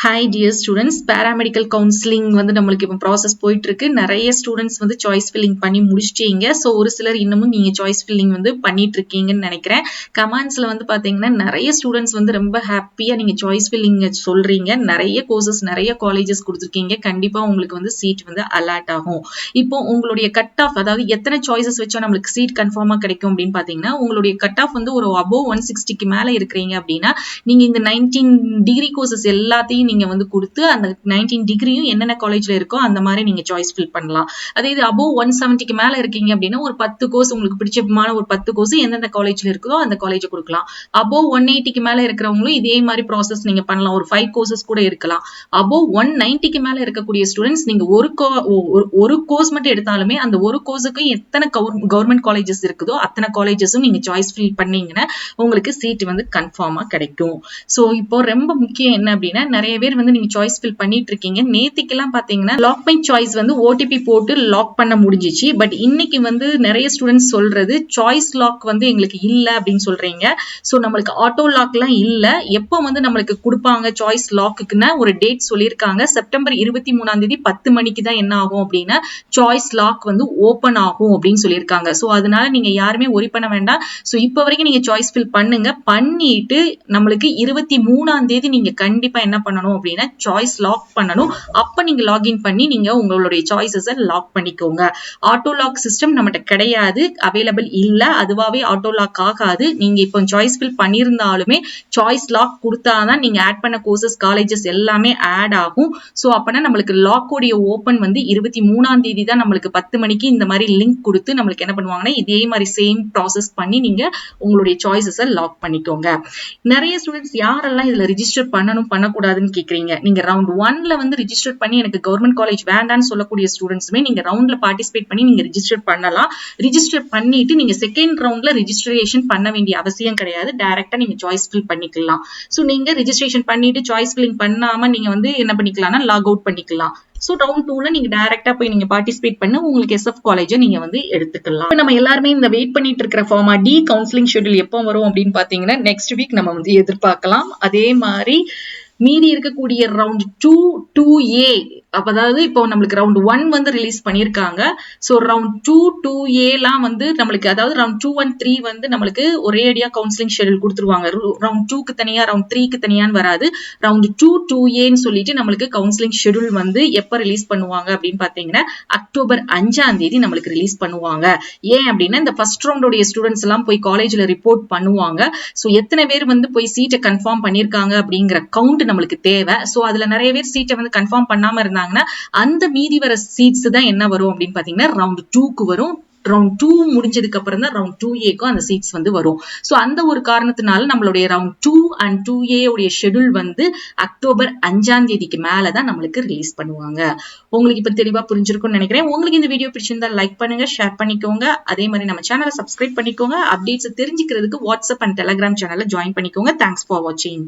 Hi dear students, paramedical counseling வந்து நம்மளுக்கு இப்போ process போயிட்டு இருக்கு. நிறைய students வந்து choice filling பண்ணி முடிச்சிட்டீங்க. So ஒரு சிலர் இன்னமும் நீங்க choice filling வந்து பண்ணிட்டு இருக்கீங்கன்னு நினைக்கிறேன். கமெண்ட்ஸ்ல வந்து பாத்தீங்கன்னா நிறைய students வந்து ரொம்ப ஹாப்பியா நீங்க choice filling சொல்றீங்க. நிறைய courses நிறைய colleges கொடுத்திருக்கீங்க. கண்டிப்பா உங்களுக்கு வந்து seat வந்து allot ஆகும். இப்போ உங்களுடைய கட் ஆஃப் அதாவது எத்தனை choices வச்சா நம்மளுக்கு seat கன்ஃபார்மா கிடைக்கும் அப்படின்னு பாத்தீங்கன்னா உங்களுடைய கட் ஆஃப் வந்து ஒரு above 160க்கு மேல இருக்கிறீங்க அப்படின்னா நீங்க இந்த 19 டிகிரி கோர்சஸ் எல்லாத்தையும் நீங்க வந்து கொடுத்து அந்த 19 டிகிரியும் என்னென்ன காலேஜ்ல இருக்கோ அந்த மாதிரி நீங்க சாய்ஸ் ஃபில் பண்ணலாம். அதே இது above 170க்கு மேல இருக்கீங்க அப்படின்னா ஒரு 10 கோர்ஸ் உங்களுக்கு பிடிச்சமான ஒரு 10 கோர்ஸ் எந்தெந்த காலேஜ்ல இருக்குதோ அந்த காலேஜ் கொடுக்கலாம். above 180க்கு மேல இருக்கிறவங்களும் இதே மாதிரி ப்ராசஸ் நீங்க பண்ணலாம். ஒரு 5 கோர்சஸ் கூட இருக்கலாம். above 190க்கு மேல இருக்கக்கூடிய ஸ்டூடெண்ட்ஸ் நீங்க ஒரு கோர்ஸ் மட்டும் எடுத்தாலுமே அந்த ஒரு கோர்ஸுக்கு எத்தனை கவர்மெண்ட் காலேஜஸ் இருக்குதோ அத்தனை காலேஜஸும் நீங்க சாய்ஸ் ஃபில் பண்ணீங்கன்னா உங்களுக்கு சீட் வந்து கன்ஃபார்மா கிடைக்கும். சோ இப்போ ரொம்ப முக்கியம் என்ன அப்படின்னா நிறைய பேர் வந்து நீங்க சாய்ஸ் ஃபில் பண்ணிட்டு இருக்கீங்க. நேத்திக்கெல்லாம் பாத்தீங்கன்னா லாக் மை சாய்ஸ் வந்து ஓடிபி போட்டு லாக் பண்ண முடிஞ்சிச்சு. பட் இன்னைக்கு வந்து நிறைய ஸ்டூடெண்ட்ஸ் சொல்றது சாய்ஸ் லாக் வந்து எங்களுக்கு இல்ல அப்படின்னு சொல்றீங்க. சோ நம்மளுக்கு ஆட்டோ லாக் எல்லாம் இல்ல. எப்போ வந்து நம்மளுக்கு கொடுப்பாங்க சாய்ஸ் லாக்குன்னு ஒரு டேட் சொல்லியிருக்காங்க. செப்டம்பர் 23ஆம் தேதி 10 மணிக்கு தான் என்ன ஆகும் அப்படின்னா சாய்ஸ் லாக் வந்து ஓபன் ஆகும் அப்படின்னு சொல்லியிருக்காங்க. சோ அதனால நீங்க யாருமே ஒரி பண்ண வேண்டாம். சோ இப்போ வரைக்கும் நீங்க சாய்ஸ் ஃபில் பண்ணுங்க. பண்ணிட்டு நம்மளுக்கு 23ஆம் தேதி நீங்க கண்டிப்பா என்ன பண்ணணும் அப்படின்னா சாய்ஸ் லாக் பண்ணணும். அப்ப நீங்க லாகின் பண்ணி நீங்க உங்களுடைய சாய்ஸஸை லாக் பண்ணிக்கோங்க. ஆட்டோ லாக் சிஸ்டம் நம்மகிட்ட கிடையாது, அவைலபிள் இல்ல. அதுவாவே ஆட்டோ லாக் ஆகாது. நீங்க இப்போ சாய்ஸ் ஃபில் பண்ணியிருந்தாலுமே சாய்ஸ் லாக் கொடுத்தாதான் நீங்க ஆட் பண்ண கோர்சஸ் காலேஜஸ் எல்லாமே ஆட் ஆகும். சோ அப்பனா நம்மளுக்கு லாக் உடைய ஓபன் வந்து 23ஆம் தேதி தான் நம்மளுக்கு 10 மணிக்கு இந்த மாதிரி லிங்க் கொடுத்து நம்மளுக்கு என்ன பண்ணுவாங்கன்னா இதே மாதிரி சேம் ப்ராசஸ் பண்ணி நீங்க உங்களுடைய சாய்ஸஸை லாக் பண்ணிக்கோங்க. நிறைய ஸ்டூடெண்ட்ஸ் யாரெல்லாம் இதுல ரிஜிஸ்டர் பண்ணணும் பண்ணக்கூடாதுன்னு கேக்குறீங்க. நீங்க ரவுண்ட் 1ல வந்து ரிஜிஸ்டர் பண்ணி எனக்கு கவர்மெண்ட் காலேஜ் வேண்டான்னு சொல்லக்கூடிய ஸ்டூடெண்ட்ஸுமே நீங்க ரவுண்ட்ல பார்ட்டிசிபேட் பண்ணி நீங்க ரிஜிஸ்டர் பண்ணலாம். ரிஜிஸ்டர் பண்ணிட்டு நீங்க செகண்ட் ரவுண்ட்ல ரிஜிஸ்ட்ரேஷன் பண்ண வேண்டிய அவசியம் கிடையாது. டைரக்டா நீங்க சாய்ஸ் ஃபில் பண்ணிக்கலாம். சோ நீங்க ரிஜிஸ்ட்ரேஷன் பண்ணிட்டு சாய்ஸ் ஃபில்லிங் பண்ணாம நீங்க வந்து என்ன பண்ணிக்கலாம்னா லாக் அவுட் பண்ணிக்கலாம். சோ ரவுண்ட் 2ல நீங்க டைரக்டா போய் நீங்க பார்ட்டிசிபேட் பண்ணி உங்களுக்கு SF காலேஜ் நீங்க வந்து எடுத்துக்கலாம். நம்ம எல்லாருமே இந்த வெயிட் பண்ணிட்டு இருக்கிற ஃபார்மா டி கவுன்சிலிங் ஷெட்யூல் எப்போ வரும் அப்படின்னு பாத்தீங்கன்னா நெக்ஸ்ட் வீக் நம்ம வந்து எதிர்பார்க்கலாம். அதே மாதிரி மீதி இருக்கக்கூடிய ரவுண்ட் 2 2A அதாவது இப்போ நம்மளுக்கு ரவுண்ட் 1 வந்து ரிலீஸ் பண்ணிருக்காங்க. சோ ரவுண்ட் 2 2A வந்து நம்மளுக்கு அதாவது ரவுண்ட் 2 and 3 வந்து நம்மளுக்கு ஒரே அடியா கவுன்சிலிங் ஷெட்யூல் கொடுத்துருவாங்க. ரவுண்ட் 2க்கு தனியா ரவுண்ட் 3க்கு தனியான்னு வராது. ரவுண்ட் 2 2Aன்னு சொல்லிட்டு நம்மளுக்கு கவுன்சிலிங் ஷெட்யூல் வந்து எப்ப ரிலீஸ் பண்ணுவாங்க அப்படின்னு பாத்தீங்கன்னா அக்டோபர் 5ஆம் தேதி நம்மளுக்கு ரிலீஸ் பண்ணுவாங்க. ஏன் அப்படின்னா இந்த ஃபர்ஸ்ட் ரவுண்டோடைய ஸ்டூடெண்ட்ஸ் எல்லாம் போய் காலேஜ்ல ரிப்போர்ட் பண்ணுவாங்க. சோ எத்தனை பேர் வந்து போய் சீட்டை கன்ஃபார்ம் பண்ணிருக்காங்க அப்படிங்கிற கவுண்ட் நம்மளுக்கு தேவை. சோ அதுல நிறைய பேர் சீட்டை வந்து கன்ஃபார்ம் பண்ணாம இருந்தாங்கன்னா அந்த மீதி வர சீட்ஸ் தான் என்ன வரும் அப்படின்னு பாத்தீங்கன்னா ரவுண்ட் 2க்கு வரும். ரவுண்ட் 2 முடிஞ்சதுக்கு அப்புறம் தான் ரவுண்ட் 2Aக்கும் அந்த சீட்ஸ் வந்து வரும். சோ அந்த ஒரு காரணத்தினால நம்மளுடைய ரவுண்ட் 2 and 2A உடைய ஷெட்யூல் வந்து அக்டோபர் 5ஆம் தேதிக்கு மேலதான் நம்மளுக்கு ரிலீஸ் பண்ணுவாங்க. உங்களுக்கு இப்ப தெளிவா புரிஞ்சிருக்கும்னு நினைக்கிறேன். உங்களுக்கு இந்த வீடியோ பிடிச்சிருந்தா லைக் பண்ணுங்க, ஷேர் பண்ணிக்கோங்க. அதே மாதிரி நம்ம சேனலை சப்ஸ்கிரைப் பண்ணிக்கோங்க. அப்டேட்ஸ் தெரிஞ்சுக்கிறதுக்கு வாட்ஸ்அப் அண்ட் டெலிகிராம் சேனலை ஜாயின் பண்ணிக்கோங்க. தேங்க்ஸ் ஃபார் வாட்சிங்.